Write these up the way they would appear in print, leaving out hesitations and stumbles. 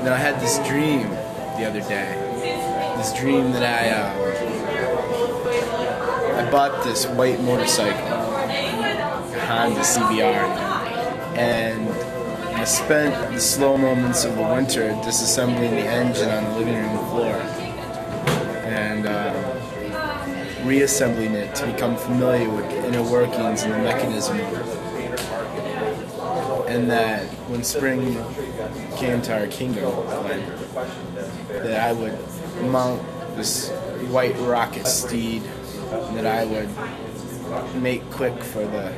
I had this dream the other day. This dream that I bought this white motorcycle, a Honda CBR, and I spent the slow moments of the winter disassembling the engine on the living room floor and reassembling it to become familiar with the inner workings and the mechanism of it. And that when spring came to our kingdom, that I would mount this white rocket steed, and that I would make quick for the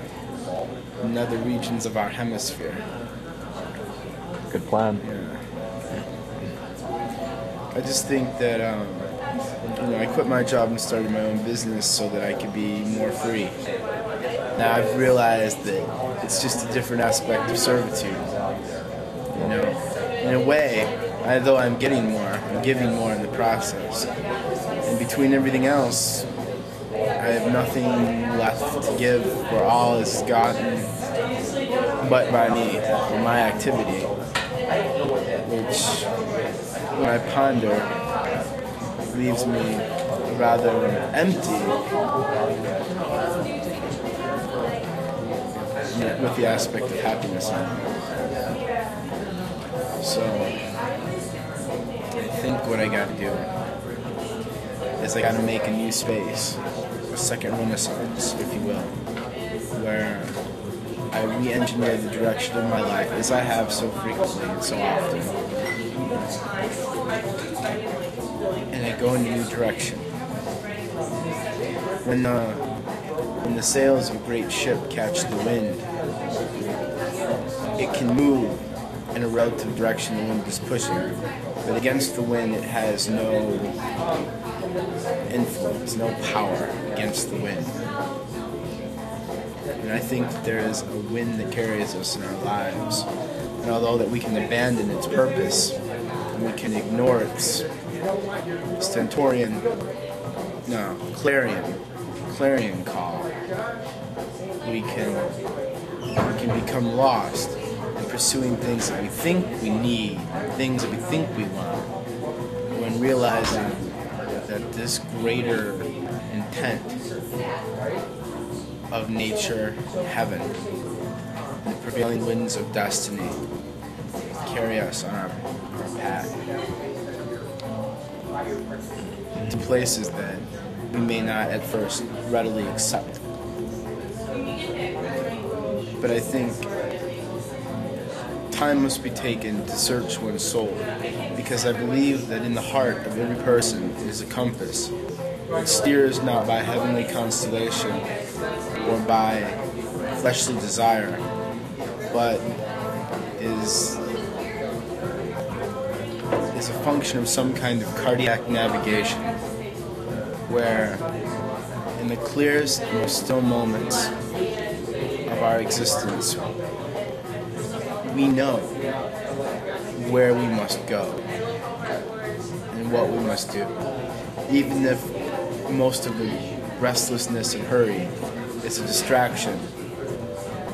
nether regions of our hemisphere. Good plan. Yeah. I just think that I quit my job and started my own business so that I could be more free. Now I've realized that it's just a different aspect of servitude. In a way, although I'm getting more, I'm giving more in the process. And between everything else, I have nothing left to give, where all is gotten but by me, for my activity, which, when I ponder, leaves me rather empty with the aspect of happiness. So I think what I gotta do is I gotta make a new space, a second renaissance, if you will, where I re-engineer the direction of my life, as I have so frequently and so often, and I go in a new direction. When the sails of a great ship catch the wind, it can move in a relative direction the wind is pushing, but against the wind it has no influence, no power against the wind. And I think that there is a wind that carries us in our lives, and although that we can abandon its purpose, and we can ignore its clarion call, we can become lost in pursuing things that we think we need, things that we think we want, when realizing that this greater intent of nature, heaven, the prevailing winds of destiny carry us on our path to places that we may not at first readily accept. But I think time must be taken to search one's soul, because I believe that in the heart of every person is a compass. It steers not by heavenly constellation or by fleshly desire, but is a function of some kind of cardiac navigation, where in the clearest, most still moments of our existence, we know where we must go and what we must do, even if most of the restlessness and hurry is a distraction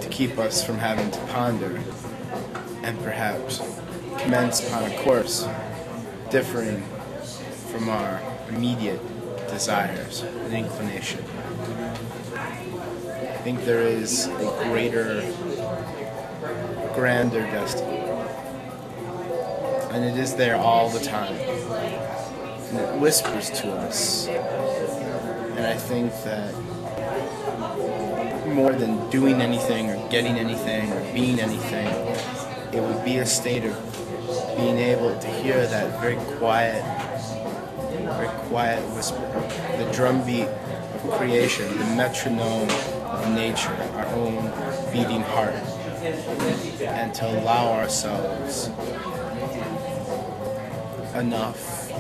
to keep us from having to ponder and perhaps commence upon a course differing from our immediate desires and inclination. I think there is a greater, grander destiny, and it is there all the time, and it whispers to us. And I think that more than doing anything or getting anything or being anything, it would be a state of being able to hear that very quiet whisper, the drumbeat of creation, the metronome of nature, our own beating heart, and to allow ourselves enough,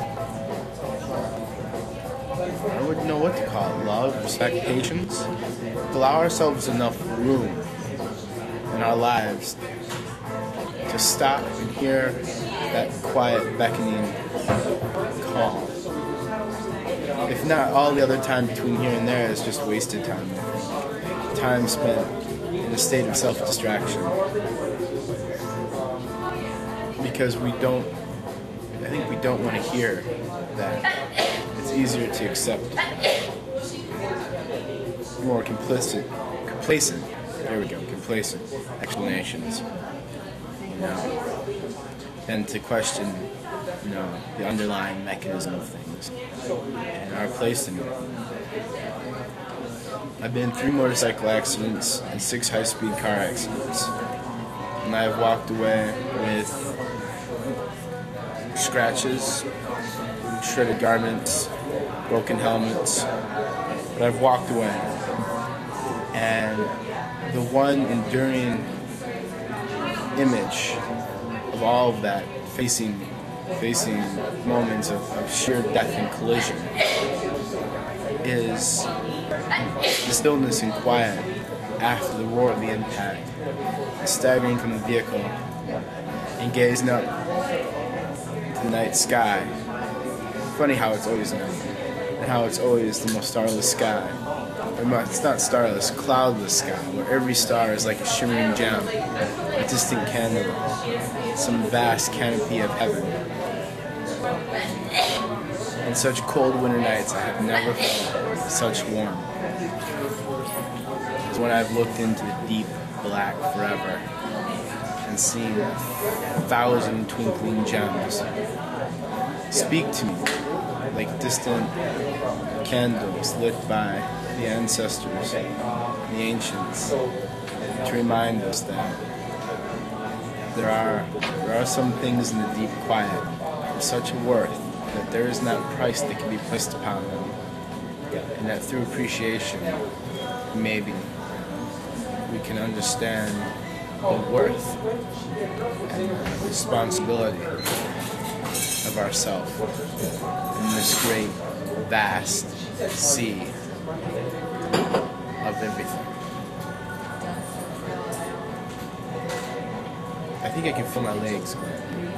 I wouldn't know what to call it, love, respect, patience, allow ourselves enough room in our lives to stop and hear that quiet beckoning call. If not, all the other time between here and there is just wasted time. Time spent in a state of self-distraction. Because we don't think we don't want to hear that. It's easier to accept more complacent, there we go, complacent explanations, than to question, the underlying mechanism of things and our place in it. I've been in 3 motorcycle accidents and 6 high-speed car accidents, and I've walked away with scratches, shredded garments, broken helmets, but I've walked away. And the one enduring image of all of that, facing moments of sheer death and collision, is the stillness and quiet after the roar of the impact, staggering from the vehicle and gazing up to the night sky. Funny how it's always night, and how it's always the most starless sky. It's not starless, cloudless sky, where every star is like a shimmering gem, a distant candle, some vast canopy of heaven. In such cold winter nights, I have never felt such warmth as when I've looked into the deep black forever and seen 1,000 twinkling gems speak to me like distant candles lit by the ancestors, the ancients, to remind us that there are some things in the deep quiet of such a worth that there is not price that can be placed upon them, and that through appreciation, maybe, we can understand the worth and the responsibility of ourselves in this great, vast sea of everything. I think I can feel my legs going.